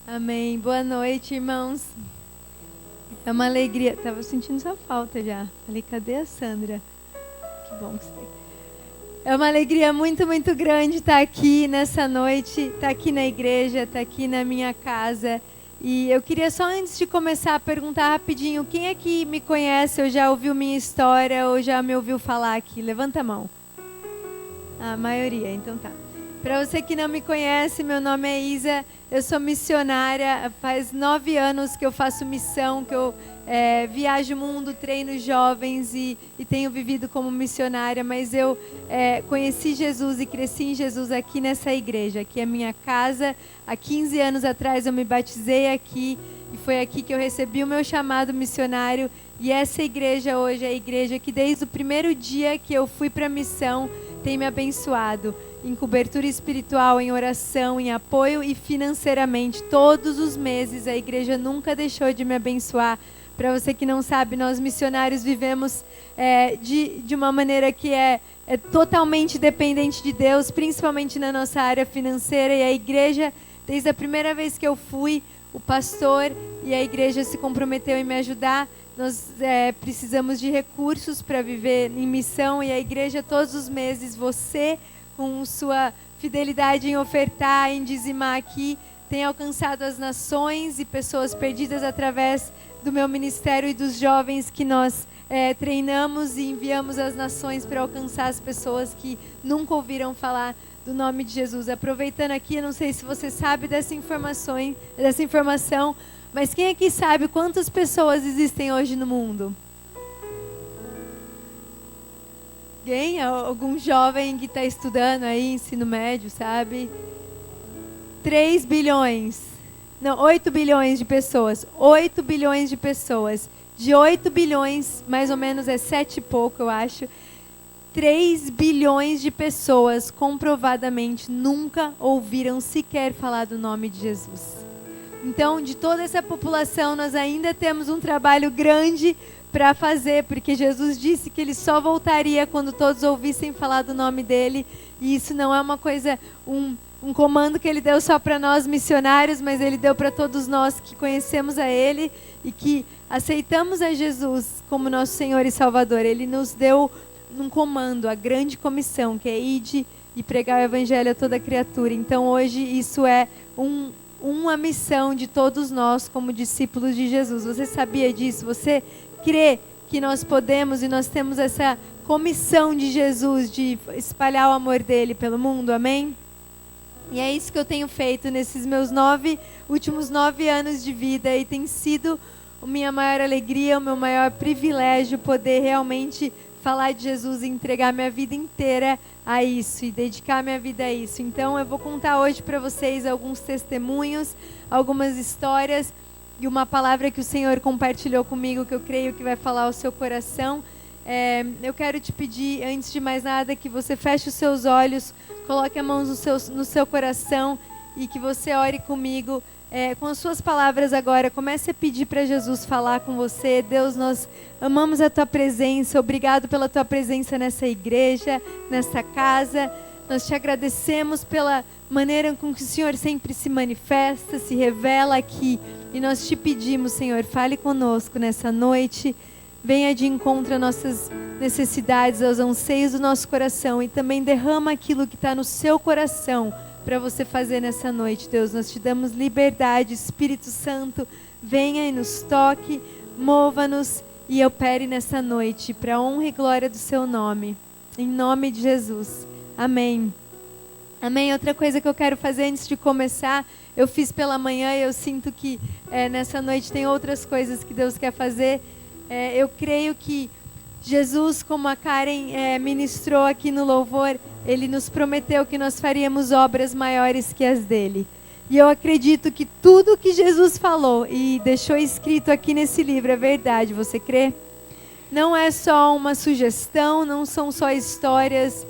Amém. Boa noite, irmãos. É uma alegria. Tava sentindo sua falta já. Falei, cadê a Sandra? Que bom que você tem. É uma alegria muito, muito grande estar aqui nessa noite, estar aqui na igreja, estar aqui na minha casa. E eu queria só, antes de começar, perguntar rapidinho, quem aqui me conhece ou já ouviu minha história ou já me ouviu falar aqui? Levanta a mão. A maioria, então tá. Para você que não me conhece, meu nome é Isa, eu sou missionária, faz 9 anos que eu faço missão, que eu viajo o mundo, treino jovens e tenho vivido como missionária, mas eu conheci Jesus e cresci em Jesus aqui nessa igreja, aqui é a minha casa. Há 15 anos atrás eu me batizei aqui e foi aqui que eu recebi o meu chamado missionário, e essa igreja hoje é a igreja que desde o primeiro dia que eu fui para a missão tem me abençoado em cobertura espiritual, em oração, em apoio e financeiramente. Todos os meses a igreja nunca deixou de me abençoar. Para você que não sabe, nós missionários vivemos de uma maneira que é totalmente dependente de Deus, principalmente na nossa área financeira. E a igreja, desde a primeira vez que eu fui, o pastor e a igreja se comprometeu em me ajudar. Nós precisamos de recursos para viver em missão, e a igreja todos os meses, você com sua fidelidade em ofertar, em dizimar aqui, tem alcançado as nações e pessoas perdidas através do meu ministério e dos jovens que nós treinamos e enviamos às nações para alcançar as pessoas que nunca ouviram falar do nome de Jesus. Aproveitando aqui, eu não sei se você sabe dessa informação, mas quem aqui sabe quantas pessoas existem hoje no mundo? Algum jovem que está estudando aí, ensino médio, sabe? 3 bilhões. Não, 8 bilhões de pessoas. 8 bilhões de pessoas. De 8 bilhões, mais ou menos é 7 e pouco, eu acho. 3 bilhões de pessoas, comprovadamente, nunca ouviram sequer falar do nome de Jesus. Então, de toda essa população, nós ainda temos um trabalho grande para fazer, porque Jesus disse que ele só voltaria quando todos ouvissem falar do nome dele. E isso não é uma coisa, um comando que ele deu só para nós missionários, mas ele deu para todos nós que conhecemos a ele e que aceitamos a Jesus como nosso Senhor e Salvador. Ele nos deu um comando, a grande comissão, que é ide e pregar o evangelho a toda criatura. Então hoje isso é uma missão de todos nós como discípulos de Jesus. Você sabia disso? Você crê que nós podemos e nós temos essa comissão de Jesus de espalhar o amor dele pelo mundo? Amém? E é isso que eu tenho feito nesses meus últimos 9 anos de vida, e tem sido a minha maior alegria, o meu maior privilégio poder realmente falar de Jesus e entregar minha vida inteira a isso e dedicar minha vida a isso. Então eu vou contar hoje para vocês alguns testemunhos, algumas histórias e uma palavra que o Senhor compartilhou comigo, que eu creio que vai falar ao seu coração. Eu quero te pedir, antes de mais nada, que você feche os seus olhos, coloque a mão no seu coração e que você ore comigo. Com as suas palavras agora, comece a pedir para Jesus falar com você. Deus, nós amamos a tua presença, obrigado pela tua presença nessa igreja, nessa casa. Nós te agradecemos pela maneira com que o Senhor sempre se manifesta, se revela aqui. E nós te pedimos, Senhor, fale conosco nessa noite. Venha de encontro às nossas necessidades, aos anseios do nosso coração, e também derrama aquilo que está no seu coração para você fazer nessa noite, Deus. Nós te damos liberdade, Espírito Santo, venha e nos toque, mova-nos e opere nessa noite, para a honra e glória do seu nome. Em nome de Jesus. Amém. Amém. Outra coisa que eu quero fazer antes de começar, eu fiz pela manhã e eu sinto que nessa noite tem outras coisas que Deus quer fazer. Eu creio que Jesus, como a Karen ministrou aqui no louvor, ele nos prometeu que nós faríamos obras maiores que as dele. E eu acredito que tudo que Jesus falou e deixou escrito aqui nesse livro é verdade. Você crê? Não é só uma sugestão, não são só histórias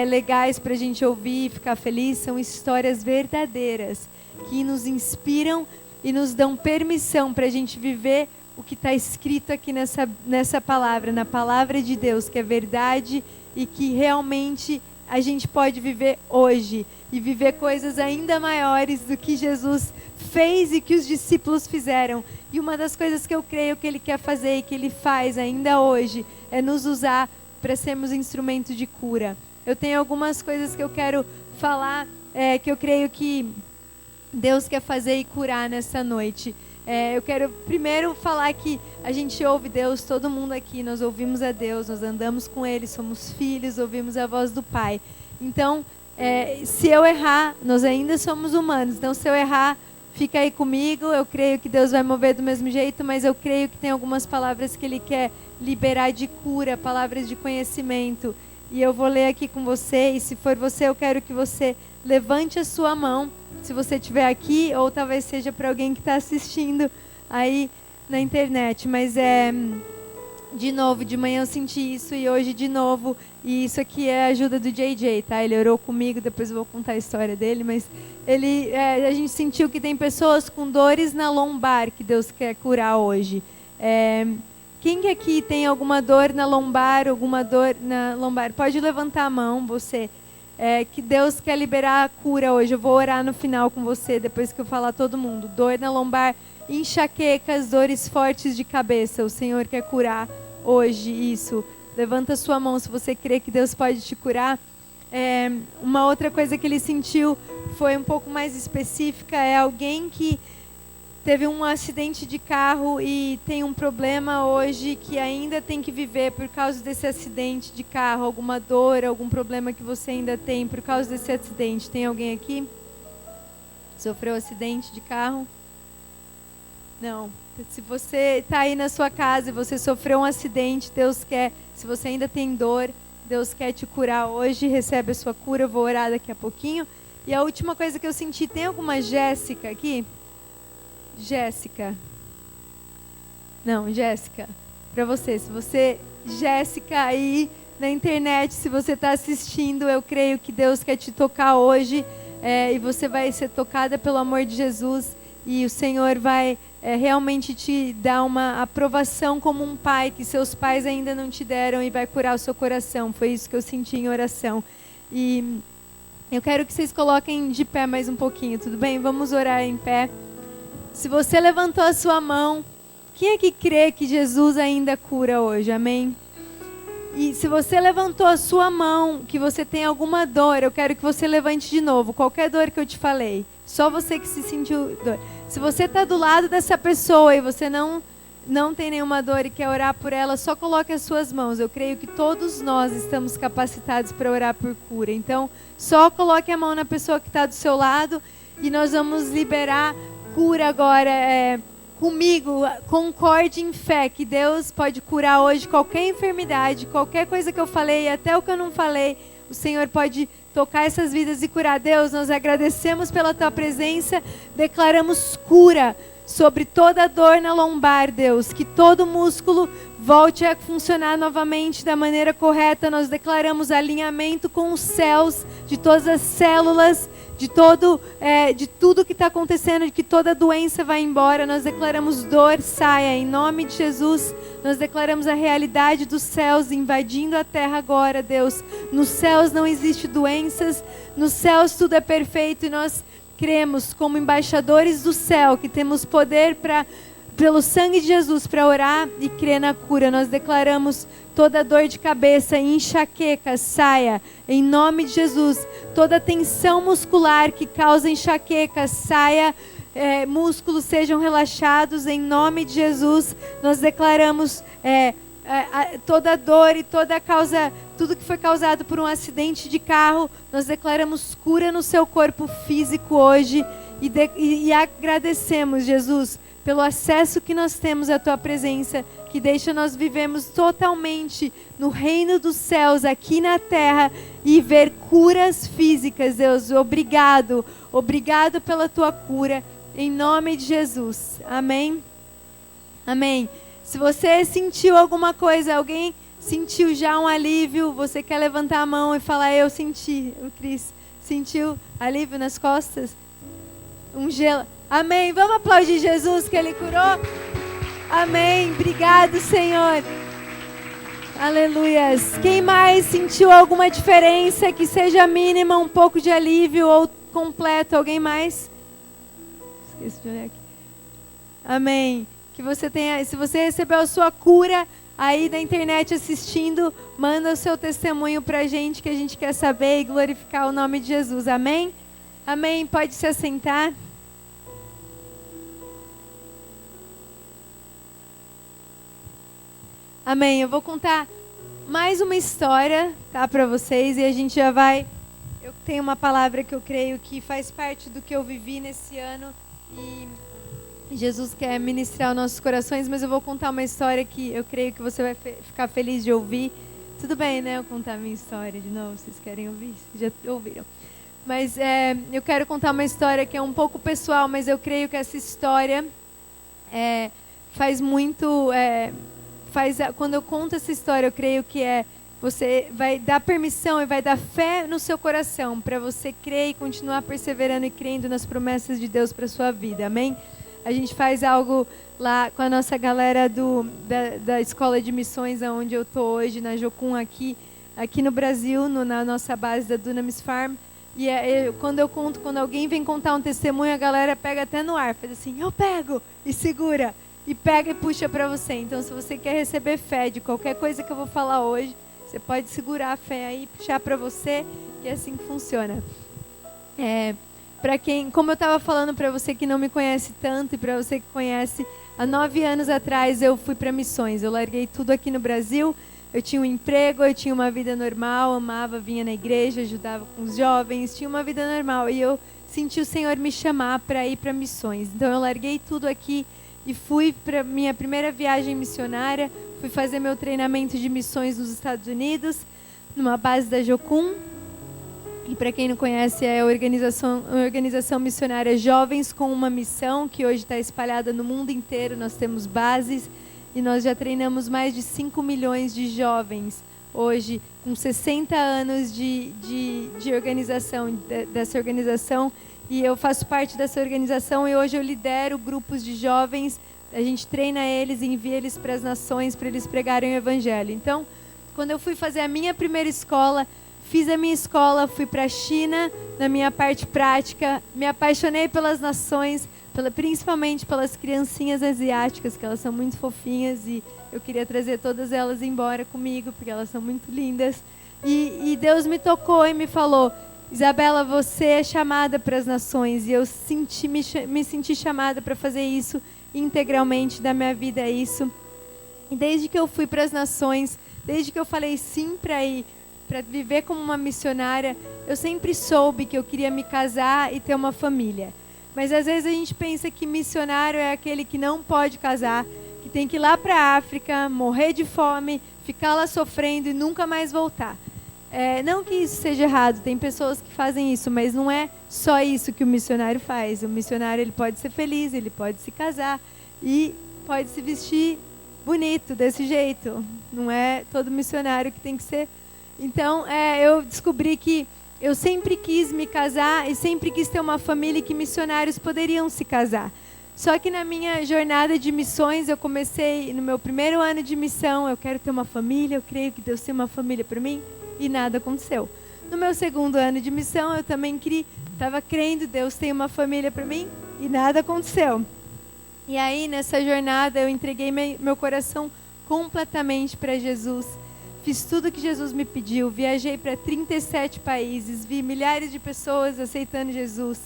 legais para a gente ouvir e ficar feliz. São histórias verdadeiras que nos inspiram e nos dão permissão para a gente viver o que está escrito aqui nessa palavra, na palavra de Deus, que é verdade e que realmente a gente pode viver hoje e viver coisas ainda maiores do que Jesus fez e que os discípulos fizeram. E uma das coisas que eu creio que Ele quer fazer e que Ele faz ainda hoje é nos usar para sermos instrumento de cura. Eu tenho algumas coisas que eu quero falar, que eu creio que Deus quer fazer e curar nessa noite. Eu quero primeiro falar que a gente ouve Deus, todo mundo aqui, nós ouvimos a Deus, nós andamos com Ele, somos filhos, ouvimos a voz do Pai. Então, se eu errar, nós ainda somos humanos, então se eu errar, fica aí comigo, eu creio que Deus vai mover do mesmo jeito, mas eu creio que tem algumas palavras que Ele quer liberar de cura, palavras de conhecimento. E eu vou ler aqui com você, e se for você, eu quero que você levante a sua mão, se você estiver aqui, ou talvez seja para alguém que está assistindo aí na internet. Mas de novo, de manhã eu senti isso, e hoje de novo, e isso aqui é a ajuda do JJ, tá? Ele orou comigo, depois eu vou contar a história dele, mas a gente sentiu que tem pessoas com dores na lombar que Deus quer curar hoje. Quem que aqui tem alguma dor na lombar, Pode levantar a mão, você. Que Deus quer liberar a cura hoje. Eu vou orar no final com você, depois que eu falar todo mundo. Dor na lombar, enxaquecas, dores fortes de cabeça. O Senhor quer curar hoje isso. Levanta a sua mão se você crê que Deus pode te curar. Uma outra coisa que ele sentiu foi um pouco mais específica. É alguém que teve um acidente de carro e tem um problema hoje que ainda tem que viver por causa desse acidente de carro. Alguma dor, algum problema que você ainda tem por causa desse acidente. Tem alguém aqui? Sofreu acidente de carro? Não. Se você está aí na sua casa e você sofreu um acidente, Deus quer, se você ainda tem dor, Deus quer te curar hoje, recebe a sua cura, eu vou orar daqui a pouquinho. E a última coisa que eu senti, tem alguma Jéssica aqui? Jéssica. Não, Jéssica. Para você, se você, Jéssica aí na internet, se você está assistindo, eu creio que Deus quer te tocar hoje, e você vai ser tocada pelo amor de Jesus, e o Senhor vai realmente te dar uma aprovação como um pai que seus pais ainda não te deram, e vai curar o seu coração. Foi isso que eu senti em oração. E eu quero que vocês coloquem de pé mais um pouquinho, tudo bem? Vamos orar em pé. Se você levantou a sua mão, quem é que crê que Jesus ainda cura hoje? Amém? E se você levantou a sua mão, que você tem alguma dor, eu quero que você levante de novo. Qualquer dor que eu te falei. Só você que se sentiu dor. Se você está do lado dessa pessoa e você não tem nenhuma dor e quer orar por ela, só coloque as suas mãos. Eu creio que todos nós estamos capacitados para orar por cura. Então, só coloque a mão na pessoa que está do seu lado e nós vamos liberar cura agora. Comigo, concorde em fé que Deus pode curar hoje qualquer enfermidade, qualquer coisa que eu falei, até o que eu não falei, o Senhor pode tocar essas vidas e curar. Deus, nós agradecemos pela Tua presença, declaramos cura sobre toda dor na lombar, Deus, que todo músculo volte a funcionar novamente da maneira correta. Nós declaramos alinhamento com os céus, de todas as células, de tudo que está acontecendo, de que toda doença vai embora. Nós declaramos dor saia, em nome de Jesus. Nós declaramos a realidade dos céus invadindo a terra agora, Deus. Nos céus não existe doenças, nos céus tudo é perfeito, e nós cremos como embaixadores do céu, que temos poder pelo sangue de Jesus para orar e crer na cura. Nós declaramos toda dor de cabeça e enxaqueca saia, em nome de Jesus. Toda tensão muscular que causa enxaqueca saia, músculos sejam relaxados, em nome de Jesus. Nós declaramos toda dor e tudo que foi causado por um acidente de carro, nós declaramos cura no seu corpo físico hoje, e agradecemos, Jesus, pelo acesso que nós temos à Tua presença, que deixa nós vivemos totalmente no reino dos céus, aqui na terra, e ver curas físicas, Deus. Obrigado pela Tua cura, em nome de Jesus. Amém? Amém. Se você sentiu alguma coisa, alguém sentiu já um alívio, você quer levantar a mão e falar: eu senti. O Cris sentiu alívio nas costas? Um gelo. Amém. Vamos aplaudir Jesus que Ele curou? Amém. Obrigado, Senhor. Aleluias. Quem mais sentiu alguma diferença, que seja mínima, um pouco de alívio ou completo? Alguém mais? Esqueci de olhar aqui. Amém. Que você tenha, se você recebeu a sua cura aí da internet assistindo, manda o seu testemunho pra gente, que a gente quer saber e glorificar o nome de Jesus. Amém? Amém. Pode se assentar. Amém. Eu vou contar mais uma história, tá, para vocês, e a gente já vai. Eu tenho uma palavra que eu creio que faz parte do que eu vivi nesse ano e Jesus quer ministrar os nossos corações, mas eu vou contar uma história que eu creio que você vai ficar feliz de ouvir. Tudo bem, né? Eu contar a minha história de novo. Vocês querem ouvir? Vocês já ouviram? Mas eu quero contar uma história que é um pouco pessoal, mas eu creio que essa história faz muito. Quando eu conto essa história, eu creio que você vai dar permissão e vai dar fé no seu coração para você crer e continuar perseverando e crendo nas promessas de Deus para sua vida. Amém? A gente faz algo lá com a nossa galera da Escola de Missões, onde eu estou hoje, na Jocum, aqui no Brasil, na nossa base da Dunamis Farm. E quando eu conto, quando alguém vem contar um testemunho, a galera pega até no ar, faz assim, eu pego, e segura. E pega e puxa para você. Então, se você quer receber fé de qualquer coisa que eu vou falar hoje, você pode segurar a fé aí, puxar para você, que é assim que funciona. Para quem, como eu estava falando para você que não me conhece tanto e para você que conhece, há 9 anos atrás eu fui para missões. Eu larguei tudo aqui no Brasil. Eu tinha um emprego, eu tinha uma vida normal, amava, vinha na igreja, ajudava com os jovens, tinha uma vida normal. E eu senti o Senhor me chamar para ir para missões. Então, eu larguei tudo aqui e fui para minha primeira viagem missionária, fui fazer meu treinamento de missões nos Estados Unidos, numa base da Jocum. E para quem não conhece, é a organização missionária Jovens com uma Missão, que hoje está espalhada no mundo inteiro. Nós temos bases e nós já treinamos mais de 5 milhões de jovens hoje, com 60 anos de organização, dessa organização. E eu faço parte dessa organização e hoje eu lidero grupos de jovens. A gente treina eles e envia eles para as nações para eles pregarem o evangelho. Então, quando eu fui fazer a minha primeira escola, fiz a minha escola, fui para a China na minha parte prática, me apaixonei pelas nações, principalmente pelas criancinhas asiáticas, que elas são muito fofinhas e eu queria trazer todas elas embora comigo, porque elas são muito lindas. E Deus me tocou e me falou, Isabela, você é chamada para as nações, e eu me senti chamada para fazer isso integralmente da minha vida, é isso. E desde que eu fui para as nações, desde que eu falei sim para ir, para viver como uma missionária, eu sempre soube que eu queria me casar e ter uma família. Mas às vezes a gente pensa que missionário é aquele que não pode casar, que tem que ir lá para a África, morrer de fome, ficar lá sofrendo e nunca mais voltar. Não que isso seja errado, tem pessoas que fazem isso, mas não é só isso que o missionário faz. O missionário, ele pode ser feliz, ele pode se casar e pode se vestir bonito desse jeito. Não é todo missionário que tem que ser. Então, eu descobri que eu sempre quis me casar e sempre quis ter uma família que missionários poderiam se casar. Só que na minha jornada de missões, eu comecei no meu primeiro ano de missão, eu quero ter uma família, eu creio que Deus tem uma família para mim. E nada aconteceu. No meu segundo ano de missão, eu também estava crendo, Deus tem uma família para mim, e nada aconteceu. E aí, nessa jornada, eu entreguei meu coração completamente para Jesus. Fiz tudo que Jesus me pediu, viajei para 37 países, vi milhares de pessoas aceitando Jesus.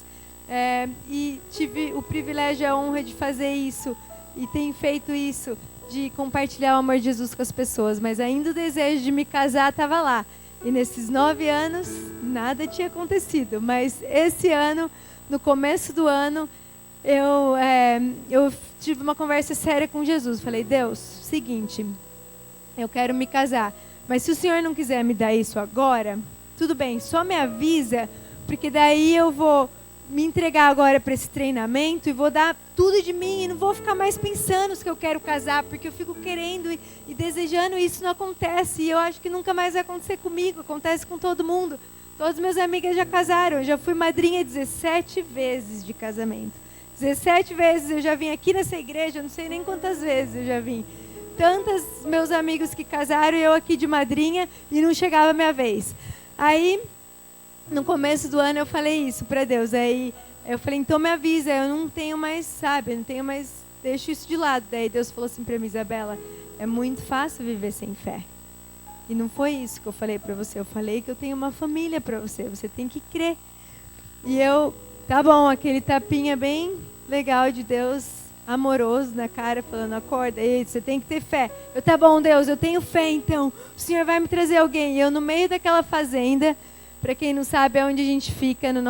E tive o privilégio e a honra de fazer isso, e tenho feito isso, de compartilhar o amor de Jesus com as pessoas. Mas ainda o desejo de me casar estava lá. E nesses 9 anos, nada tinha acontecido. Mas esse ano, no começo do ano, eu tive uma conversa séria com Jesus. Falei, Deus, seguinte, eu quero me casar. Mas se o Senhor não quiser me dar isso agora, tudo bem, só me avisa, porque daí eu vou me entregar agora para esse treinamento e vou dar tudo de mim e não vou ficar mais pensando se eu quero casar, porque eu fico querendo e desejando e isso não acontece. E eu acho que nunca mais vai acontecer comigo, acontece com todo mundo. Todas minhas amigas já casaram, eu já fui madrinha 17 vezes de casamento. 17 vezes eu já vim aqui nessa igreja, não sei nem quantas vezes eu já vim. tantos meus amigos que casaram e eu aqui de madrinha e não chegava a minha vez. Aí, no começo do ano eu falei isso para Deus. Aí eu falei, então me avisa, eu não tenho mais, sabe, não tenho mais, deixo isso de lado. Daí Deus falou assim para mim, Isabela, é muito fácil viver sem fé. E não foi isso que eu falei para você, eu falei que eu tenho uma família para você, você tem que crer. E eu, tá bom, aquele tapinha bem legal de Deus, amoroso na cara, falando, acorda, ei, você tem que ter fé. Eu, tá bom, Deus, eu tenho fé, então, o Senhor vai me trazer alguém. E eu no meio daquela fazenda, para quem não sabe, é onde a gente fica, na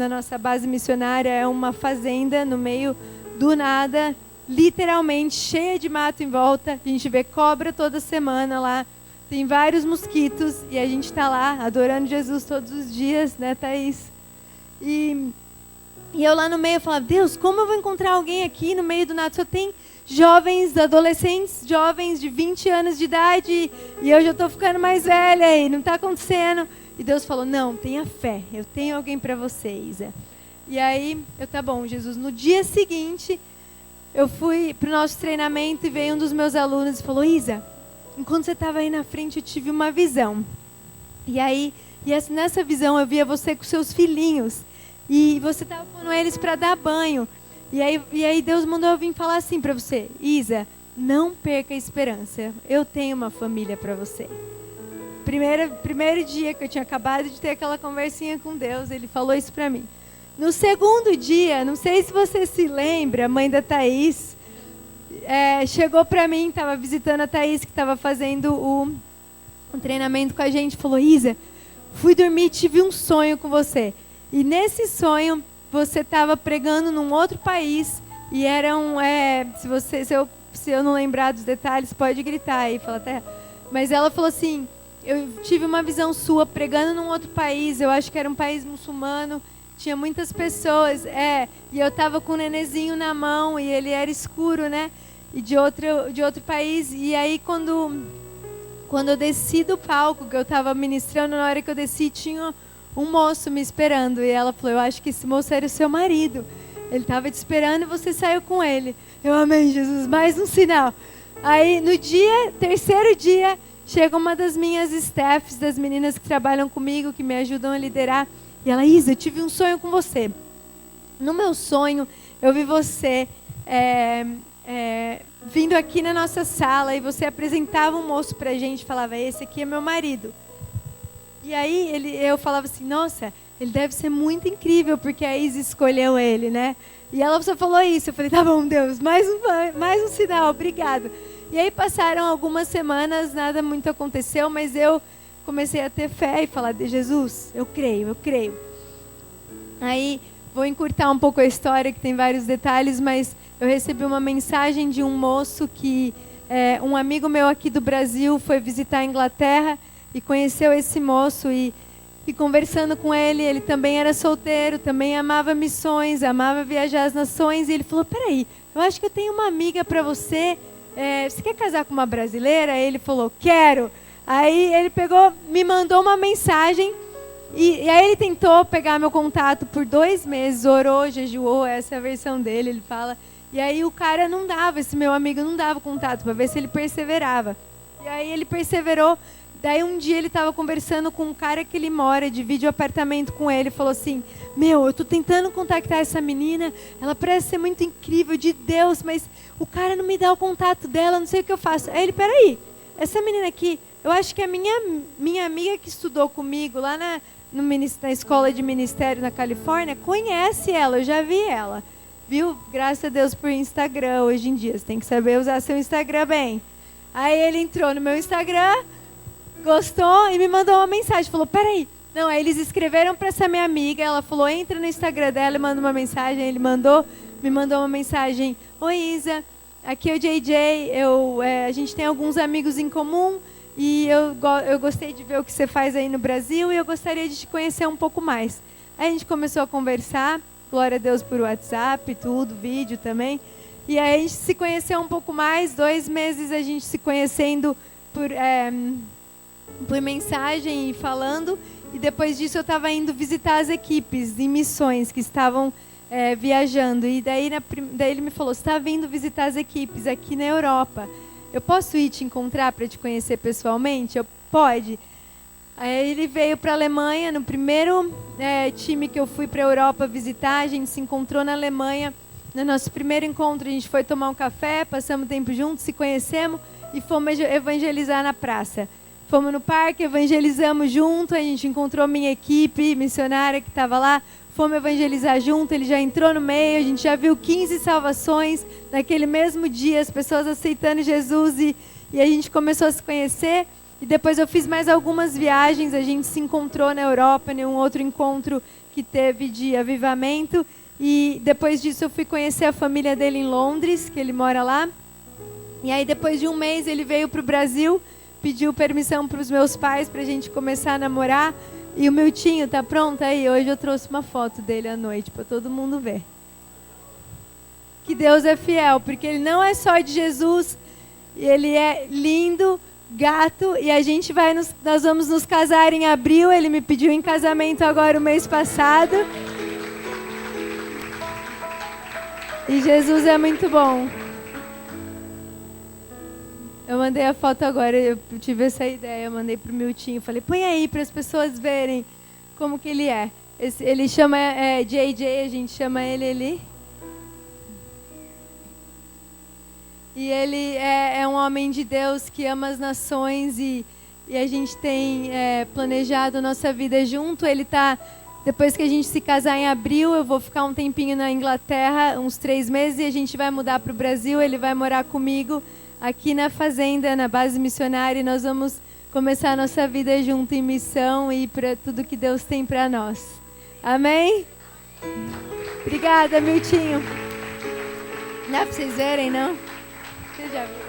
nossa base missionária, é uma fazenda no meio do nada, literalmente cheia de mato em volta. A gente vê cobra toda semana lá, tem vários mosquitos e a gente está lá adorando Jesus todos os dias, né, Thaís? E eu lá no meio falava, Deus, como eu vou encontrar alguém aqui no meio do nada? Só tem jovens, adolescentes, jovens de 20 anos de idade e eu já estou ficando mais velha e não está acontecendo. E Deus falou, não, tenha fé, eu tenho alguém para você, Isa. E aí, eu, tá bom, Jesus. No dia seguinte, eu fui para o nosso treinamento e veio um dos meus alunos e falou, Isa, enquanto você estava aí na frente, eu tive uma visão. E aí, nessa visão, eu via você com seus filhinhos. E você estava com eles para dar banho. E aí Deus mandou eu vir falar assim para você, Isa, não perca a esperança, eu tenho uma família para você. Primeiro dia que eu tinha acabado de ter aquela conversinha com Deus, ele falou isso para mim. No segundo dia, não sei se você se lembra, a mãe da Thaís chegou para mim, estava visitando a Thaís, que estava fazendo um treinamento com a gente, falou, Isa, fui dormir e tive um sonho com você. E nesse sonho, você estava pregando num outro país, e era se eu não lembrar dos detalhes, pode gritar aí, fala até. Mas ela falou assim, eu tive uma visão sua pregando num outro país, eu acho que era um país muçulmano, tinha muitas pessoas, e eu estava com um nenezinho na mão, e ele era escuro, né, e de outro país, e aí quando eu desci do palco, que eu estava ministrando, na hora que eu desci, tinha um moço me esperando, e ela falou, eu acho que esse moço era o seu marido, ele estava te esperando e você saiu com ele. Eu, amém, Jesus, mais um sinal. Aí, no terceiro dia, chega uma das minhas staffs, das meninas que trabalham comigo, que me ajudam a liderar. E ela, Isa, eu tive um sonho com você. No meu sonho, eu vi você vindo aqui na nossa sala e você apresentava um moço pra gente, falava, esse aqui é meu marido. E aí eu falava assim, nossa, ele deve ser muito incrível, porque a Isa escolheu ele, né? E ela só falou isso. Eu falei, tá bom, Deus, mais um sinal, obrigado. E aí passaram algumas semanas, nada muito aconteceu, mas eu comecei a ter fé e falar, de Jesus, eu creio. Aí vou encurtar um pouco a história, que tem vários detalhes, mas eu recebi uma mensagem de um moço que um amigo meu aqui do Brasil foi visitar a Inglaterra e conheceu esse moço e conversando com ele, ele também era solteiro, também amava missões, amava viajar as nações, e ele falou, peraí, eu acho que eu tenho uma amiga para você, você quer casar com uma brasileira? Aí ele falou, quero. Aí ele me mandou uma mensagem, e aí ele tentou pegar meu contato por 2 meses, orou, jejuou, essa é a versão dele, ele fala, e aí o cara não dava, esse meu amigo não dava contato, para ver se ele perseverava. E aí ele perseverou. Daí um dia ele estava conversando com um cara que ele mora, divide o apartamento com ele, falou assim, eu estou tentando contactar essa menina, ela parece ser muito incrível, de Deus, mas o cara não me dá o contato dela, não sei o que eu faço. Aí ele, peraí, essa menina aqui, eu acho que é minha amiga que estudou comigo lá na escola de ministério na Califórnia, conhece ela, eu já vi ela. Viu? Graças a Deus por Instagram hoje em dia, você tem que saber usar seu Instagram bem. Aí ele entrou no meu Instagram, gostou e me mandou uma mensagem, falou, peraí. Não, aí eles escreveram para essa minha amiga, ela falou, entra no Instagram dela e manda uma mensagem. Ele me mandou uma mensagem, oi Isa, aqui é o JJ, a gente tem alguns amigos em comum e eu gostei de ver o que você faz aí no Brasil e eu gostaria de te conhecer um pouco mais. Aí a gente começou a conversar, glória a Deus por WhatsApp, tudo, vídeo também. E aí a gente se conheceu um pouco mais, 2 meses a gente se conhecendo por mensagem e falando, e depois disso eu estava indo visitar as equipes em missões que estavam viajando, e daí ele me falou, você está vindo visitar as equipes aqui na Europa, eu posso ir te encontrar para te conhecer pessoalmente? Eu, pode. Aí ele veio para a Alemanha, no primeiro time que eu fui para a Europa visitar, a gente se encontrou na Alemanha. No nosso primeiro encontro, a gente foi tomar um café, passamos tempo juntos, se conhecemos e fomos evangelizar na praça. Fomos no parque, evangelizamos junto, a gente encontrou minha equipe missionária que estava lá, fomos evangelizar junto, ele já entrou no meio, a gente já viu 15 salvações naquele mesmo dia, as pessoas aceitando Jesus e a gente começou a se conhecer. E depois eu fiz mais algumas viagens, a gente se encontrou na Europa, em um outro encontro que teve de avivamento. E depois disso eu fui conhecer a família dele em Londres, que ele mora lá. E aí depois de um mês ele veio para o Brasil, pediu permissão para os meus pais para a gente começar a namorar. E o Miltinho tá pronto aí? Hoje eu trouxe uma foto dele à noite para todo mundo ver. Que Deus é fiel, porque ele não é só de Jesus, ele é lindo, gato, e a gente nós vamos nos casar em abril. Ele me pediu em casamento agora o mês passado. E Jesus é muito bom. Eu mandei a foto agora, eu tive essa ideia, eu mandei pro Miltinho, falei, põe aí para as pessoas verem como que ele é. Ele chama JJ, a gente chama ele. E ele é um homem de Deus que ama as nações e a gente tem planejado a nossa vida junto. Ele tá, depois que a gente se casar em abril, eu vou ficar um tempinho na Inglaterra, uns 3 meses, e a gente vai mudar para o Brasil. Ele vai morar comigo aqui na fazenda, na base missionária, e nós vamos começar a nossa vida junto em missão e para tudo que Deus tem para nós. Amém? Obrigada, Miltinho. Não dá para vocês verem, não? Vocês já viram?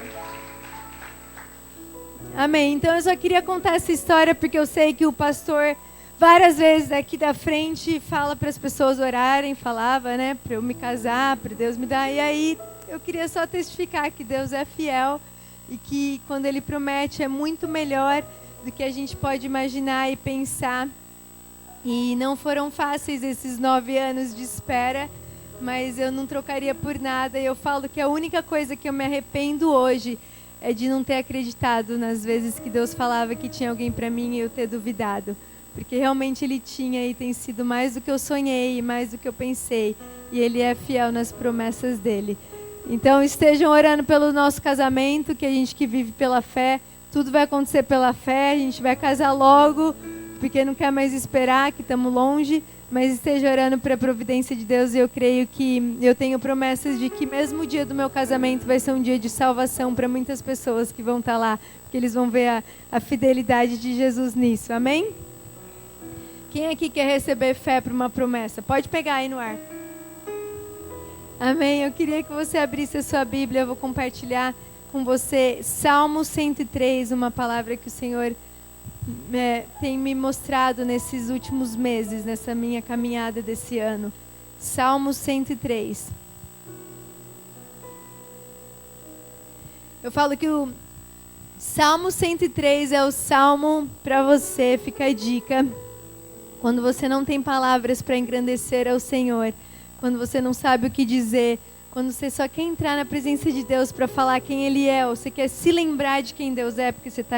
Amém. Então eu só queria contar essa história porque eu sei que o pastor várias vezes aqui da frente fala para as pessoas orarem, falava, né, para eu me casar, para Deus me dar. E aí eu queria só testificar que Deus é fiel e que quando Ele promete é muito melhor do que a gente pode imaginar e pensar. E não foram fáceis esses 9 anos de espera, mas eu não trocaria por nada. E eu falo que a única coisa que eu me arrependo hoje é de não ter acreditado nas vezes que Deus falava que tinha alguém para mim e eu ter duvidado. Porque realmente Ele tinha e tem sido mais do que eu sonhei, mais do que eu pensei. E Ele é fiel nas promessas dEle. Então estejam orando pelo nosso casamento, que a gente que vive pela fé, tudo vai acontecer pela fé, a gente vai casar logo, porque não quer mais esperar, que estamos longe, mas esteja orando para a providência de Deus. E eu creio que eu tenho promessas de que mesmo o dia do meu casamento vai ser um dia de salvação para muitas pessoas que vão estar lá, porque eles vão ver a fidelidade de Jesus nisso, amém? Quem aqui quer receber fé para uma promessa? Pode pegar aí no ar. Amém. Eu queria que você abrisse a sua Bíblia. Eu vou compartilhar com você Salmo 103, uma palavra que o Senhor tem me mostrado nesses últimos meses, nessa minha caminhada desse ano. Salmo 103. Eu falo que o Salmo 103 é o salmo para você, fica a dica. Quando você não tem palavras para engrandecer ao Senhor, quando você não sabe o que dizer, quando você só quer entrar na presença de Deus para falar quem Ele é, ou você quer se lembrar de quem Deus é porque você está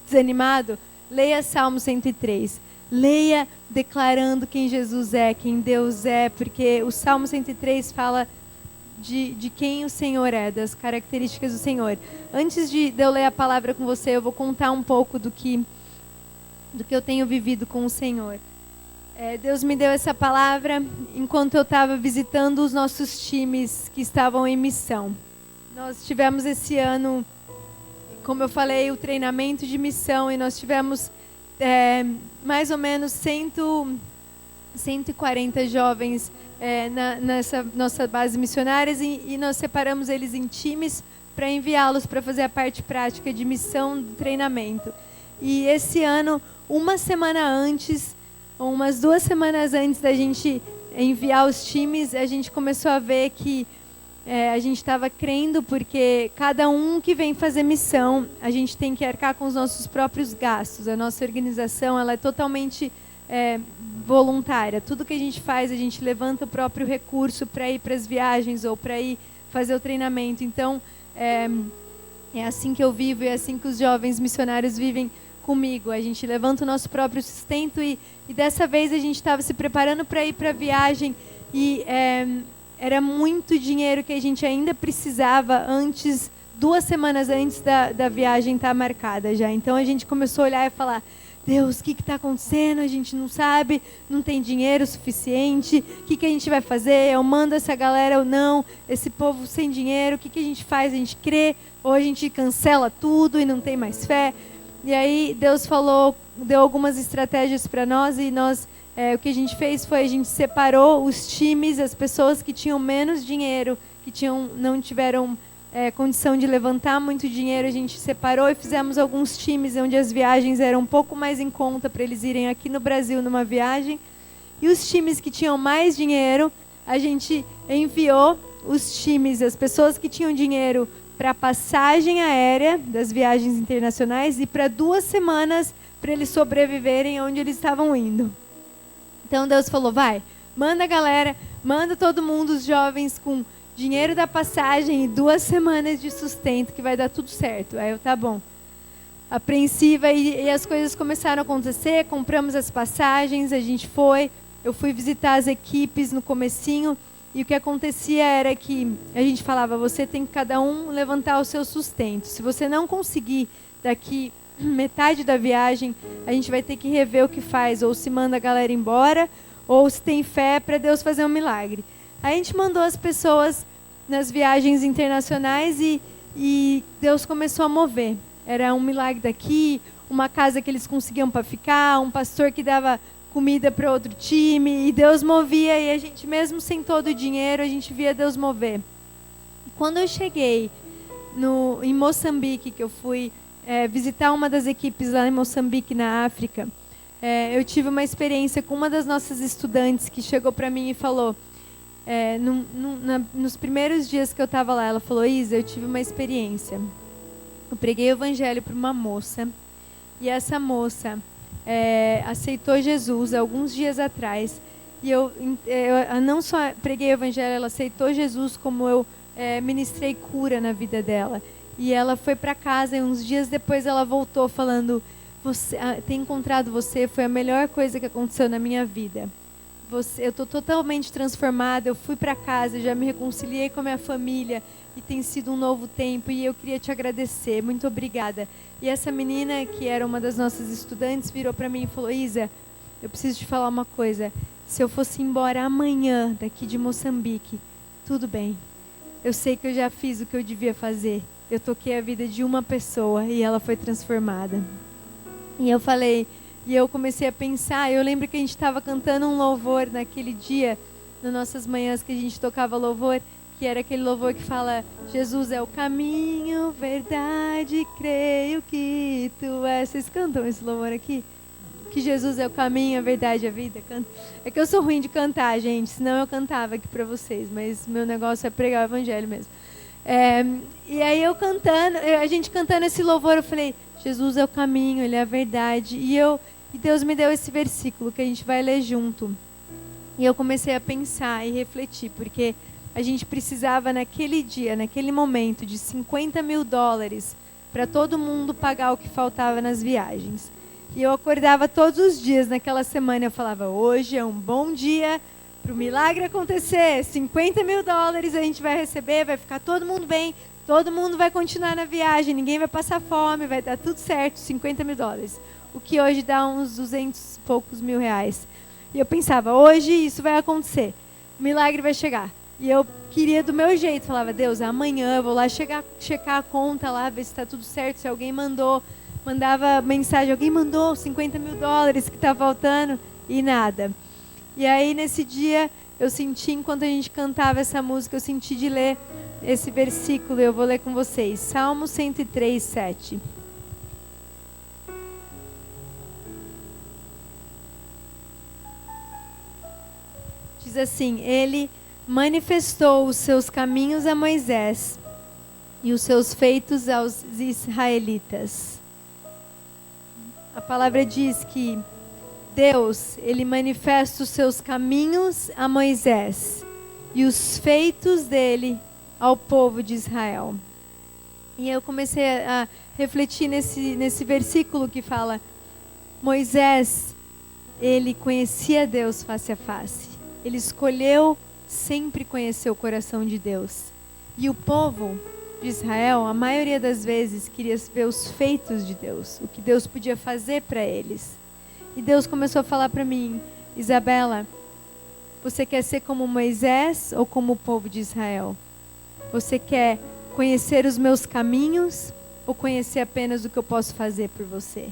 desanimado, leia Salmo 103. Leia declarando quem Jesus é, quem Deus é, porque o Salmo 103 fala de quem o Senhor é, das características do Senhor. Antes de eu ler a palavra com você, eu vou contar um pouco do que eu tenho vivido com o Senhor. Deus me deu essa palavra enquanto eu estava visitando os nossos times que estavam em missão. Nós tivemos esse ano, como eu falei, o treinamento de missão, e nós tivemos mais ou menos 140 jovens nessa nossa base missionárias, e nós separamos eles em times para enviá-los para fazer a parte prática de missão do treinamento. E esse ano, uma semana antes, ou umas 2 semanas antes da gente enviar os times, a gente começou a ver que a gente estava crendo, porque cada um que vem fazer missão, a gente tem que arcar com os nossos próprios gastos. A nossa organização ela é totalmente voluntária. Tudo que a gente faz, a gente levanta o próprio recurso para ir para as viagens ou para ir fazer o treinamento. Então, É assim que eu vivo e é assim que os jovens missionários vivem comigo. A gente levanta o nosso próprio sustento e dessa vez a gente estava se preparando para ir para a viagem e era muito dinheiro que a gente ainda precisava antes, 2 semanas antes da viagem estar marcada já. Então a gente começou a olhar e falar: Deus, o que está acontecendo? A gente não sabe, não tem dinheiro suficiente, o que a gente vai fazer? Eu mando essa galera ou não? Esse povo sem dinheiro, o que a gente faz? A gente crê ou a gente cancela tudo e não tem mais fé? E aí Deus falou, deu algumas estratégias para nós e nós, o que a gente fez foi a gente separou os times, as pessoas que tinham menos dinheiro, que não tiveram condição de levantar muito dinheiro, a gente separou e fizemos alguns times onde as viagens eram um pouco mais em conta para eles irem aqui no Brasil numa viagem. E os times que tinham mais dinheiro, a gente enviou os times, as pessoas que tinham dinheiro para passagem aérea das viagens internacionais e para 2 semanas para eles sobreviverem onde eles estavam indo. Então Deus falou: vai, manda a galera, manda todo mundo, os jovens com dinheiro da passagem e 2 semanas de sustento, que vai dar tudo certo. Aí eu, tá bom. Apreensiva, e as coisas começaram a acontecer, compramos as passagens, eu fui visitar as equipes no comecinho, e o que acontecia era que a gente falava: você tem que cada um levantar o seu sustento. Se você não conseguir daqui metade da viagem, a gente vai ter que rever o que faz, ou se manda a galera embora, ou se tem fé para Deus fazer um milagre. A gente mandou as pessoas nas viagens internacionais e Deus começou a mover. Era um milagre daqui, uma casa que eles conseguiam para ficar, um pastor que dava comida para outro time, e Deus movia, e a gente mesmo sem todo o dinheiro, a gente via Deus mover. Quando eu cheguei em Moçambique, que eu fui visitar uma das equipes lá em Moçambique, na África, eu tive uma experiência com uma das nossas estudantes que chegou para mim e falou... nos primeiros dias que eu estava lá, ela falou: Isa, eu tive uma experiência. Eu preguei o evangelho para uma moça, e essa moça aceitou Jesus alguns dias atrás, e eu não só preguei o evangelho, ela aceitou Jesus, como eu ministrei cura na vida dela. E ela foi para casa e uns dias depois ela voltou falando: ter encontrado você foi a melhor coisa que aconteceu na minha vida. Eu estou totalmente transformada, eu fui para casa, já me reconciliei com a minha família e tem sido um novo tempo e eu queria te agradecer, muito obrigada. E essa menina, que era uma das nossas estudantes, virou para mim e falou: Isa, eu preciso te falar uma coisa, se eu fosse embora amanhã daqui de Moçambique, tudo bem, eu sei que eu já fiz o que eu devia fazer, eu toquei a vida de uma pessoa e ela foi transformada. E eu falei... E eu comecei a pensar, eu lembro que a gente estava cantando um louvor naquele dia, nas nossas manhãs que a gente tocava louvor, que era aquele louvor que fala: Jesus é o caminho, verdade, creio que tu és. Vocês cantam esse louvor aqui? Que Jesus é o caminho, a verdade e a vida? É que eu sou ruim de cantar, gente, senão eu cantava aqui para vocês, mas meu negócio é pregar o evangelho mesmo. E aí a gente cantando esse louvor, eu falei: Jesus é o caminho, Ele é a verdade. E Deus me deu esse versículo que a gente vai ler junto. E eu comecei a pensar e refletir, porque a gente precisava naquele dia, naquele momento, de $50 mil para todo mundo pagar o que faltava nas viagens. E eu acordava todos os dias naquela semana, eu falava: hoje é um bom dia para o milagre acontecer, $50 mil a gente vai receber, vai ficar todo mundo bem, todo mundo vai continuar na viagem, ninguém vai passar fome, vai dar tudo certo, $50 mil. O que hoje dá uns 200 e poucos mil reais. E eu pensava: hoje isso vai acontecer, o milagre vai chegar. E eu queria do meu jeito, falava: Deus, amanhã eu vou lá checar a conta lá, ver se está tudo certo, se alguém mandava mensagem, alguém mandou $50 mil que está faltando, e nada. E aí nesse dia eu senti, enquanto a gente cantava essa música, eu senti de ler esse versículo, eu vou ler com vocês, Salmo 103, 7. Diz assim: Ele manifestou os seus caminhos a Moisés e os seus feitos aos israelitas. A palavra diz que Deus, Ele manifesta os seus caminhos a Moisés e os feitos dele ao povo de Israel. E eu comecei a refletir nesse versículo que fala: Moisés, ele conhecia Deus face a face. Ele escolheu sempre conhecer o coração de Deus. E o povo de Israel, a maioria das vezes, queria ver os feitos de Deus, o que Deus podia fazer para eles. E Deus começou a falar para mim: Isabela, você quer ser como Moisés ou como o povo de Israel? Você quer conhecer os meus caminhos ou conhecer apenas o que eu posso fazer por você?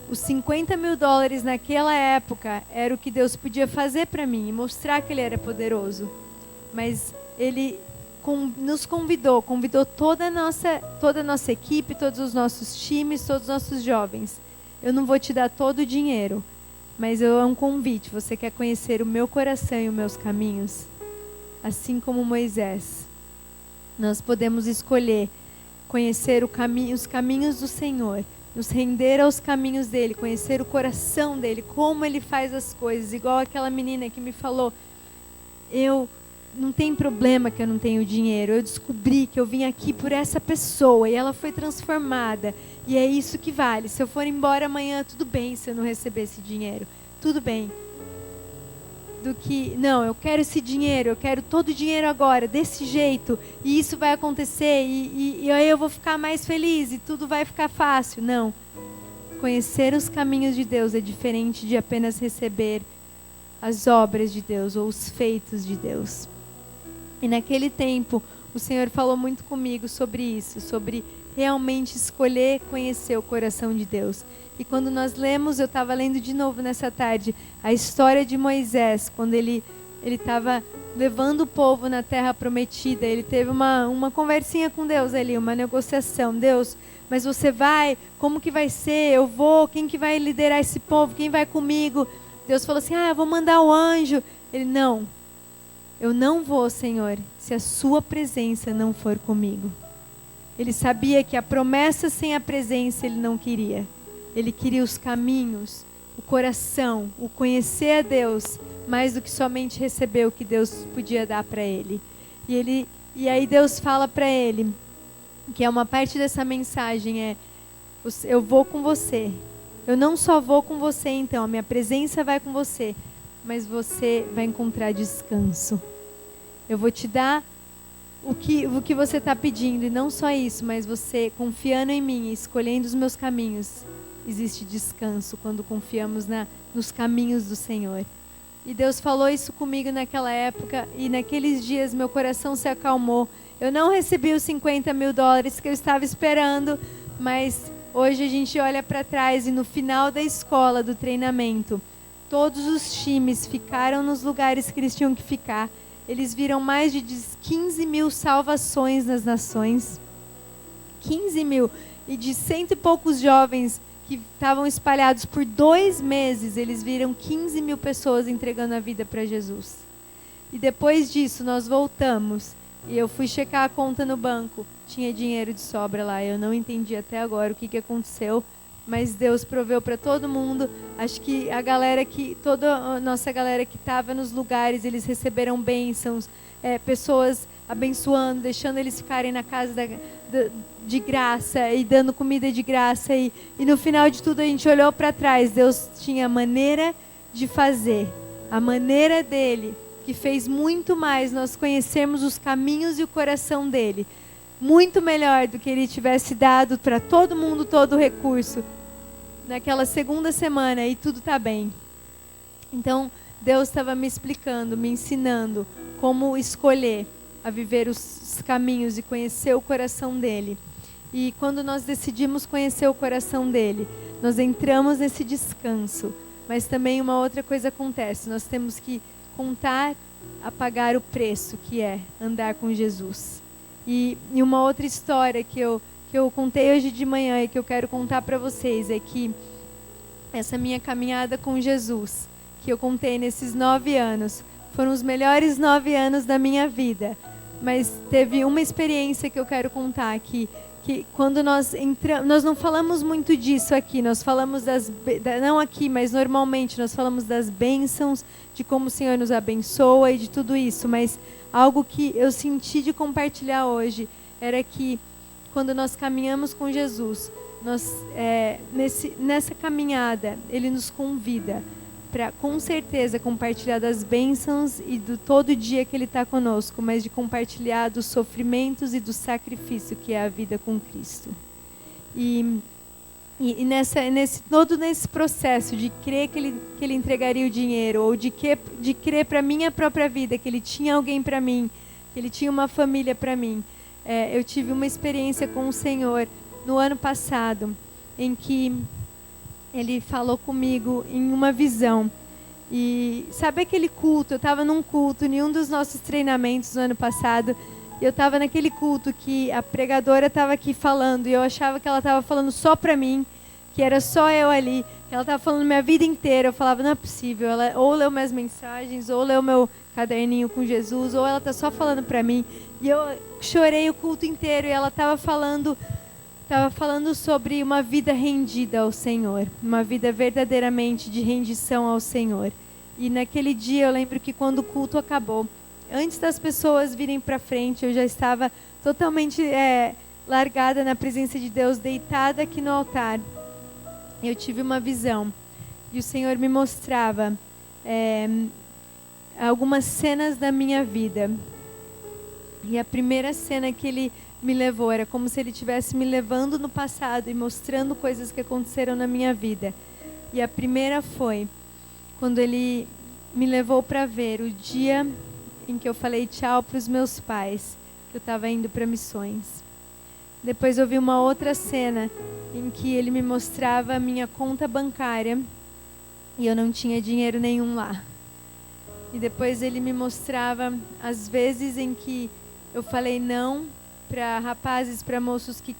Os $50.000 naquela época era o que Deus podia fazer para mim e mostrar que Ele era poderoso. Mas Ele nos convidou toda a nossa equipe, todos os nossos times, todos os nossos jovens. Eu não vou te dar todo o dinheiro, mas é um convite. Você quer conhecer o meu coração e os meus caminhos? Assim como Moisés, nós podemos escolher conhecer os caminhos do Senhor, nos render aos caminhos dele, conhecer o coração dele, como ele faz as coisas. Igual aquela menina que me falou: não tem problema que eu não tenho dinheiro, eu descobri que eu vim aqui por essa pessoa e ela foi transformada, e é isso que vale. Se eu for embora amanhã, tudo bem se eu não receber esse dinheiro, tudo bem. Do que, não, eu quero esse dinheiro, eu quero todo o dinheiro agora, desse jeito, e isso vai acontecer, e aí eu vou ficar mais feliz, e tudo vai ficar fácil. Não. Conhecer os caminhos de Deus é diferente de apenas receber as obras de Deus, ou os feitos de Deus. E naquele tempo, o Senhor falou muito comigo sobre isso, sobre realmente escolher conhecer o coração de Deus. E quando nós lemos, eu estava lendo de novo nessa tarde, a história de Moisés, quando ele estava levando o povo na terra prometida. Ele teve uma conversinha com Deus ali, uma negociação. Deus, mas você vai? Como que vai ser? Eu vou? Quem que vai liderar esse povo? Quem vai comigo? Deus falou assim: eu vou mandar o anjo. Ele: não, eu não vou, Senhor, se a sua presença não for comigo. Ele sabia que a promessa sem a presença ele não queria. Ele queria os caminhos, o coração, o conhecer a Deus, mais do que somente receber o que Deus podia dar para ele. E aí Deus fala para ele, que é uma parte dessa mensagem, eu vou com você. Eu não só vou com você, então, a minha presença vai com você, mas você vai encontrar descanso. Eu vou te dar o que você está pedindo, e não só isso, mas você confiando em mim, escolhendo os meus caminhos. Existe descanso quando confiamos nos caminhos do Senhor. E Deus falou isso comigo naquela época, e naqueles dias meu coração se acalmou. Eu não recebi os $50.000 que eu estava esperando, mas hoje a gente olha para trás e no final da escola, do treinamento, todos os times ficaram nos lugares que eles tinham que ficar. Eles viram mais de 15.000 salvações nas nações. 15.000. E de 100 e poucos jovens que estavam espalhados por 2 meses, eles viram 15.000 pessoas entregando a vida para Jesus. E depois disso, nós voltamos. E eu fui checar a conta no banco. Tinha dinheiro de sobra lá. Eu não entendi até agora o que aconteceu. Mas Deus proveu para todo mundo. Acho que toda a nossa galera que estava nos lugares, eles receberam bênçãos, pessoas abençoando, deixando eles ficarem na casa de graça e dando comida de graça. E no final de tudo a gente olhou para trás. Deus tinha a maneira de fazer, a maneira dele, que fez muito mais nós conhecermos os caminhos e o coração dele. Muito melhor do que ele tivesse dado para todo mundo todo o recurso naquela segunda semana, e tudo está bem. Então Deus estava me explicando, me ensinando como escolher a viver os caminhos e conhecer o coração dele. E quando nós decidimos conhecer o coração dele, nós entramos nesse descanso. Mas também uma outra coisa acontece: nós temos que a pagar o preço que é andar com Jesus. E uma outra história que eu contei hoje de manhã e que eu quero contar para vocês é que essa minha caminhada com Jesus, que eu contei nesses 9 anos, foram os melhores 9 anos da minha vida. Mas teve uma experiência que eu quero contar aqui, que quando nós entramos, nós não falamos muito disso aqui, nós falamos não aqui, mas normalmente nós falamos das bênçãos, de como o Senhor nos abençoa e de tudo isso, mas algo que eu senti de compartilhar hoje era que quando nós caminhamos com Jesus, nessa caminhada, Ele nos convida para, com certeza, compartilhar das bênçãos e do todo dia que Ele está conosco, mas de compartilhar dos sofrimentos e do sacrifício que é a vida com Cristo. E todo nesse processo de crer que ele entregaria o dinheiro, ou de crer para a minha própria vida, que Ele tinha alguém para mim, que Ele tinha uma família para mim, eu tive uma experiência com o Senhor no ano passado, em que Ele falou comigo em uma visão. E sabe aquele culto? Eu estava num culto, em um dos nossos treinamentos no ano passado, e eu estava naquele culto que a pregadora estava aqui falando, e eu achava que ela estava falando só para mim, que era só eu ali, que ela estava falando minha vida inteira. Eu falava, não é possível, ela ou leu minhas mensagens, ou leu meu caderninho com Jesus, ou ela está só falando para mim. E eu chorei o culto inteiro, e ela estava falando sobre uma vida rendida ao Senhor, uma vida verdadeiramente de rendição ao Senhor. E naquele dia eu lembro que quando o culto acabou, antes das pessoas virem para frente, eu já estava totalmente largada na presença de Deus, deitada aqui no altar. Eu tive uma visão e o Senhor me mostrava algumas cenas da minha vida. E a primeira cena que Ele me levou era como se Ele estivesse me levando no passado e mostrando coisas que aconteceram na minha vida. E a primeira foi quando Ele me levou para ver o dia em que eu falei tchau para os meus pais, que eu estava indo para missões. Depois eu vi uma outra cena em que Ele me mostrava a minha conta bancária e eu não tinha dinheiro nenhum lá. E depois Ele me mostrava as vezes em que eu falei não para rapazes, para moços que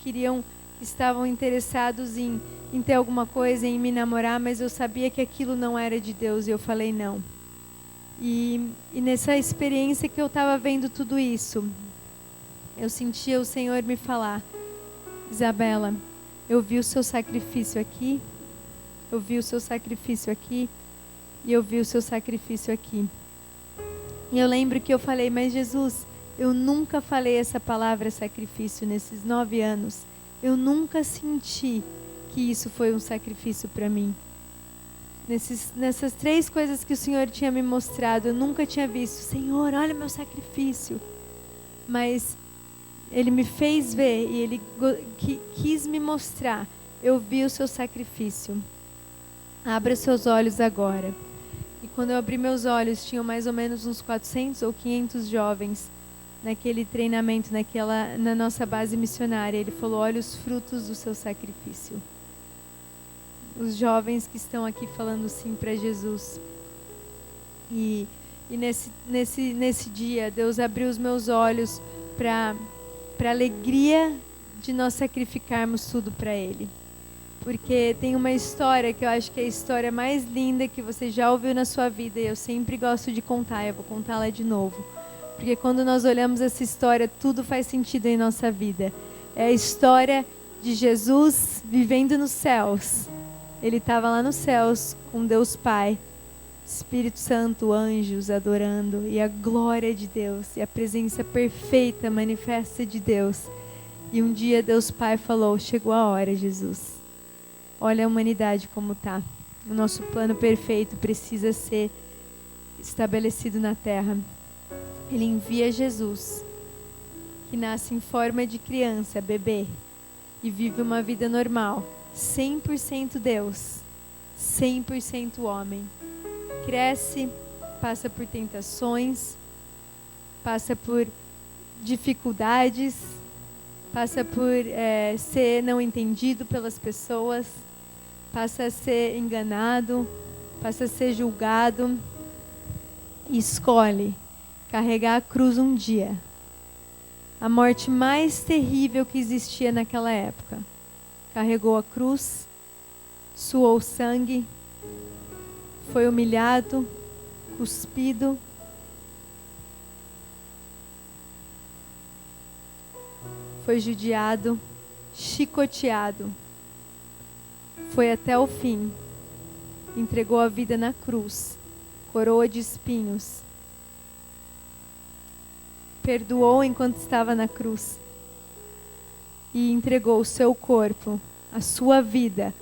estavam interessados em ter alguma coisa, em me namorar, mas eu sabia que aquilo não era de Deus e eu falei não. E nessa experiência que eu estava vendo tudo isso, eu sentia o Senhor me falar, Isabela, eu vi o seu sacrifício aqui, eu vi o seu sacrifício aqui, e eu vi o seu sacrifício aqui. E eu lembro que eu falei, mas Jesus, eu nunca falei essa palavra sacrifício nesses 9 anos. Eu nunca senti que isso foi um sacrifício para mim. Nessas 3 coisas que o Senhor tinha me mostrado, eu nunca tinha visto. Senhor, olha meu sacrifício. Mas Ele me fez ver e Ele quis me mostrar. Eu vi o seu sacrifício. Abra seus olhos agora. E quando eu abri meus olhos, tinham mais ou menos uns 400 ou 500 jovens naquele treinamento, na nossa base missionária. Ele falou, olha os frutos do seu sacrifício. Os jovens que estão aqui falando sim para Jesus. E nesse dia, Deus abriu os meus olhos para a alegria de nós sacrificarmos tudo para Ele. Porque tem uma história que eu acho que é a história mais linda que você já ouviu na sua vida, e eu sempre gosto de contar, eu vou contá-la de novo. Porque quando nós olhamos essa história, tudo faz sentido em nossa vida. É a história de Jesus vivendo nos céus. Ele estava lá nos céus com Deus Pai, Espírito Santo, anjos adorando, e a glória de Deus, e a presença perfeita, manifesta de Deus. E um dia Deus Pai falou, chegou a hora, Jesus. Olha a humanidade como está. O nosso plano perfeito precisa ser estabelecido na terra. Ele envia Jesus, que nasce em forma de criança, bebê, e vive uma vida normal. 100% Deus, 100% homem. Cresce, passa por tentações, passa por dificuldades, passa por ser não entendido pelas pessoas, passa a ser enganado, passa a ser julgado, e escolhe carregar a cruz um dia. A morte mais terrível que existia naquela época. Carregou a cruz, suou sangue, foi humilhado, cuspido, foi judiado, chicoteado, foi até o fim, entregou a vida na cruz, coroa de espinhos, perdoou enquanto estava na cruz e entregou o seu corpo, a sua vida,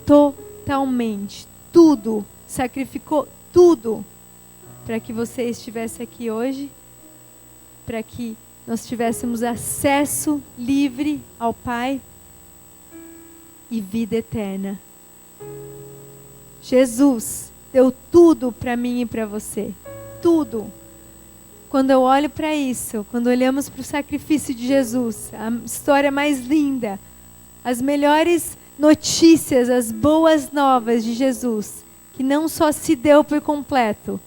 totalmente, tudo, sacrificou tudo para que você estivesse aqui hoje, para que nós tivéssemos acesso livre ao Pai e vida eterna. Jesus deu tudo para mim e para você. Tudo. Quando eu olho para isso, quando olhamos para o sacrifício de Jesus, a história mais linda, as melhores notícias, as boas novas de Jesus, que não só se deu por completo,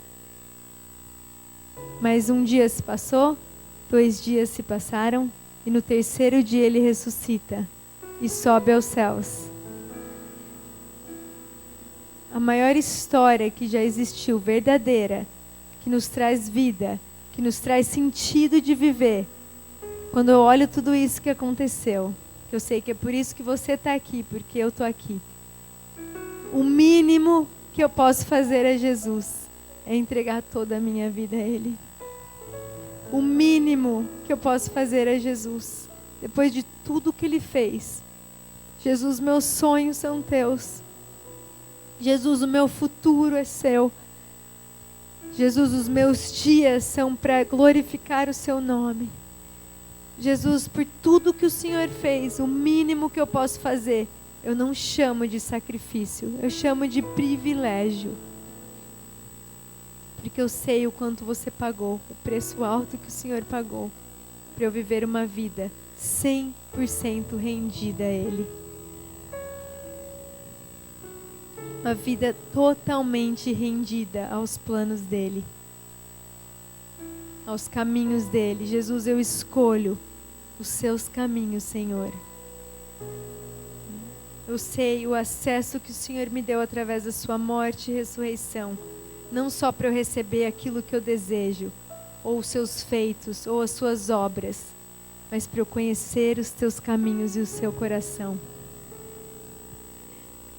mas um dia se passou, 2 dias se passaram, e no 3º dia ele ressuscita e sobe aos céus. A maior história que já existiu, verdadeira, que nos traz vida, que nos traz sentido de viver. Quando eu olho tudo isso que aconteceu, eu sei que é por isso que você está aqui, porque eu estou aqui. O mínimo que eu posso fazer a Jesus é entregar toda a minha vida a Ele. O mínimo que eu posso fazer a Jesus, depois de tudo que Ele fez. Jesus, meus sonhos são teus. Jesus, o meu futuro é seu. Jesus, os meus dias são para glorificar o seu nome. Jesus, por tudo que o Senhor fez, o mínimo que eu posso fazer, eu não chamo de sacrifício, eu chamo de privilégio. Porque eu sei o quanto você pagou, o preço alto que o Senhor pagou, para eu viver uma vida 100% rendida a Ele. Uma vida totalmente rendida aos planos dEle, aos caminhos dEle. Jesus, eu escolho os seus caminhos, Senhor. Eu sei o acesso que o Senhor me deu através da sua morte e ressurreição, não só para eu receber aquilo que eu desejo, ou os seus feitos, ou as suas obras, mas para eu conhecer os teus caminhos e o seu coração.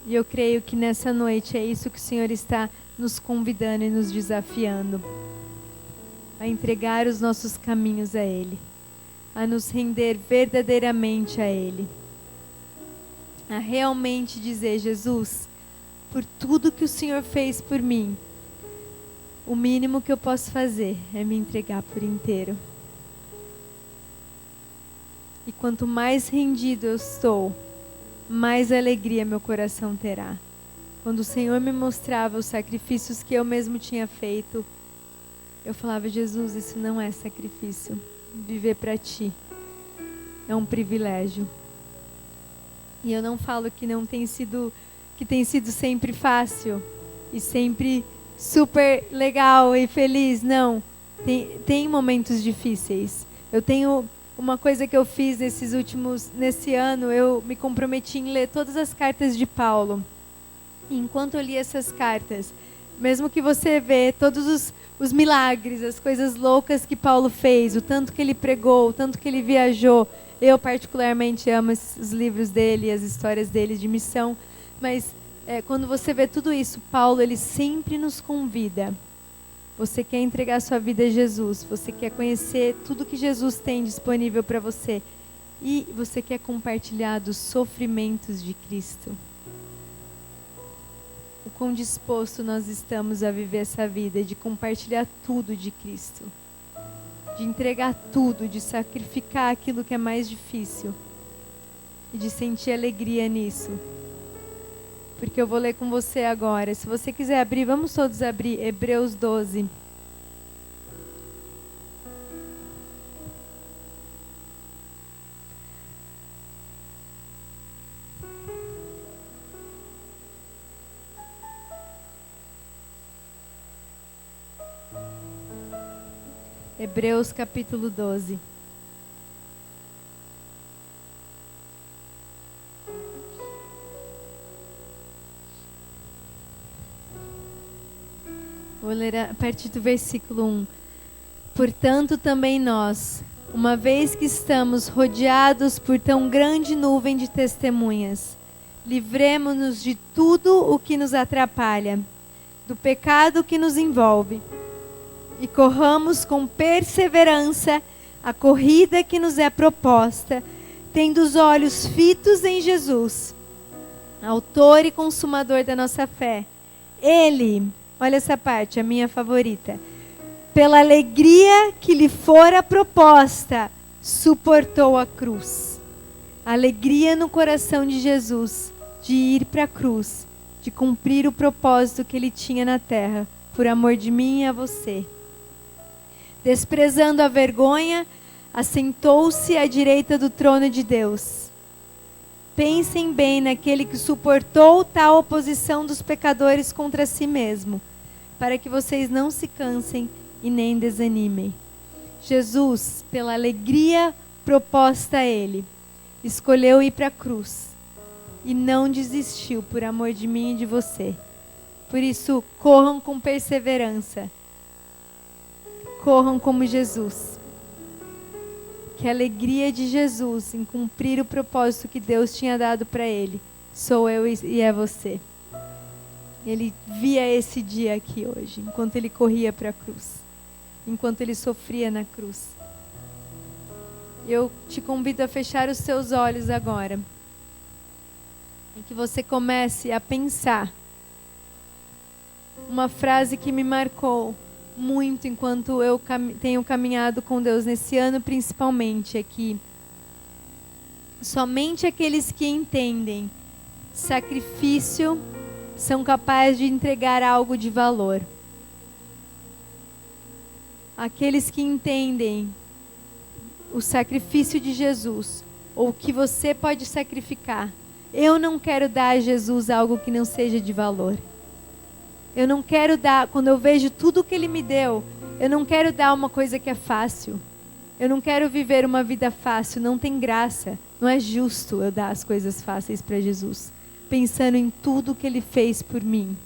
E eu creio que nessa noite é isso que o Senhor está nos convidando e nos desafiando. A entregar os nossos caminhos a Ele. A nos render verdadeiramente a Ele. A realmente dizer, Jesus, por tudo que o Senhor fez por mim, o mínimo que eu posso fazer é me entregar por inteiro. E quanto mais rendido eu estou, mais alegria meu coração terá. Quando o Senhor me mostrava os sacrifícios que eu mesmo tinha feito, eu falava, Jesus, isso não é sacrifício. Viver para Ti é um privilégio. E eu não falo que tem sido sempre fácil e sempre super legal e feliz. Não, tem momentos difíceis. Eu tenho uma coisa que eu fiz nesse ano, eu me comprometi em ler todas as cartas de Paulo. E enquanto eu li essas cartas, mesmo que você vê todos os milagres, as coisas loucas que Paulo fez, o tanto que ele pregou, o tanto que ele viajou, eu particularmente amo os livros dele, as histórias dele de missão, mas quando você vê tudo isso, Paulo, ele sempre nos convida. Você quer entregar sua vida a Jesus, você quer conhecer tudo que Jesus tem disponível para você e você quer compartilhar dos sofrimentos de Cristo. O quão disposto nós estamos a viver essa vida, de compartilhar tudo de Cristo, de entregar tudo, de sacrificar aquilo que é mais difícil e de sentir alegria nisso. Porque eu vou ler com você agora. Se você quiser abrir, vamos todos abrir Hebreus 12. Hebreus capítulo 12. Vou ler a partir do versículo 1. Portanto, também nós, uma vez que estamos rodeados por tão grande nuvem de testemunhas, livremo-nos de tudo o que nos atrapalha, do pecado que nos envolve, e corramos com perseverança a corrida que nos é proposta, tendo os olhos fitos em Jesus, autor e consumador da nossa fé. Ele, olha essa parte, a minha favorita, pela alegria que lhe fora proposta, suportou a cruz. Alegria no coração de Jesus, de ir para a cruz, de cumprir o propósito que ele tinha na terra, por amor de mim e a você. Desprezando a vergonha, assentou-se à direita do trono de Deus. Pensem bem naquele que suportou tal oposição dos pecadores contra si mesmo, para que vocês não se cansem e nem desanimem. Jesus, pela alegria proposta a ele, escolheu ir para a cruz e não desistiu por amor de mim e de você. Por isso, corram com perseverança. Corram como Jesus. Que a alegria de Jesus em cumprir o propósito que Deus tinha dado para ele, sou eu e é você. Ele via esse dia aqui hoje, enquanto ele corria para a cruz, enquanto ele sofria na cruz. Eu te convido a fechar os seus olhos agora e que você comece a pensar uma frase que me marcou muito enquanto eu tenho caminhado com Deus nesse ano, principalmente, é que somente aqueles que entendem sacrifício são capazes de entregar algo de valor. Aqueles que entendem o sacrifício de Jesus, ou o que você pode sacrificar. Eu não quero dar a Jesus algo que não seja de valor. Eu não quero dar, quando eu vejo tudo que Ele me deu, eu não quero dar uma coisa que é fácil. Eu não quero viver uma vida fácil, não tem graça. Não é justo eu dar as coisas fáceis para Jesus, pensando em tudo que Ele fez por mim.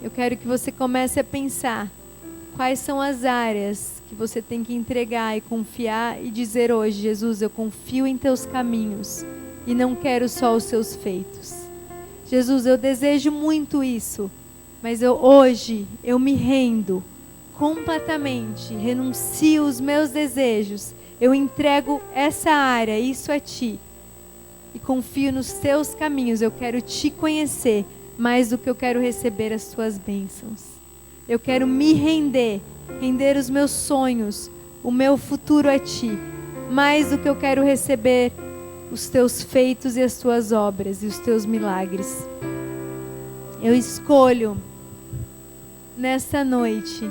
Eu quero que você comece a pensar quais são as áreas que você tem que entregar e confiar e dizer hoje: Jesus, eu confio em teus caminhos e não quero só os seus feitos. Jesus, eu desejo muito isso, mas hoje eu me rendo completamente, renuncio os meus desejos, eu entrego essa área, isso a Ti, e confio nos Teus caminhos. Eu quero Te conhecer mais do que eu quero receber as Tuas bênçãos. Eu quero me render os meus sonhos, o meu futuro a Ti, mais do que eu quero receber os Teus feitos e as Tuas obras e os Teus milagres. Eu escolho nesta noite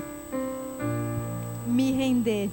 me render